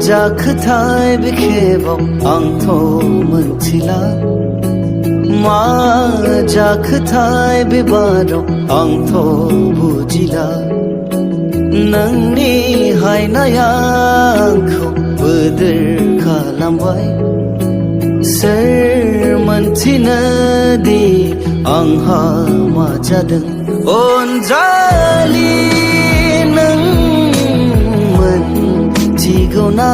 जाखोथाय बेखेबाव आंथ' मोनथिला मा जाखोथाय बेबाराव आंथ' बुजिला नोंनि हायनाया आंखौ बोदोर खालामबाय सोर मोनथिनो दि आंहा मा जादों अनजालि नों मोनथिगौ ना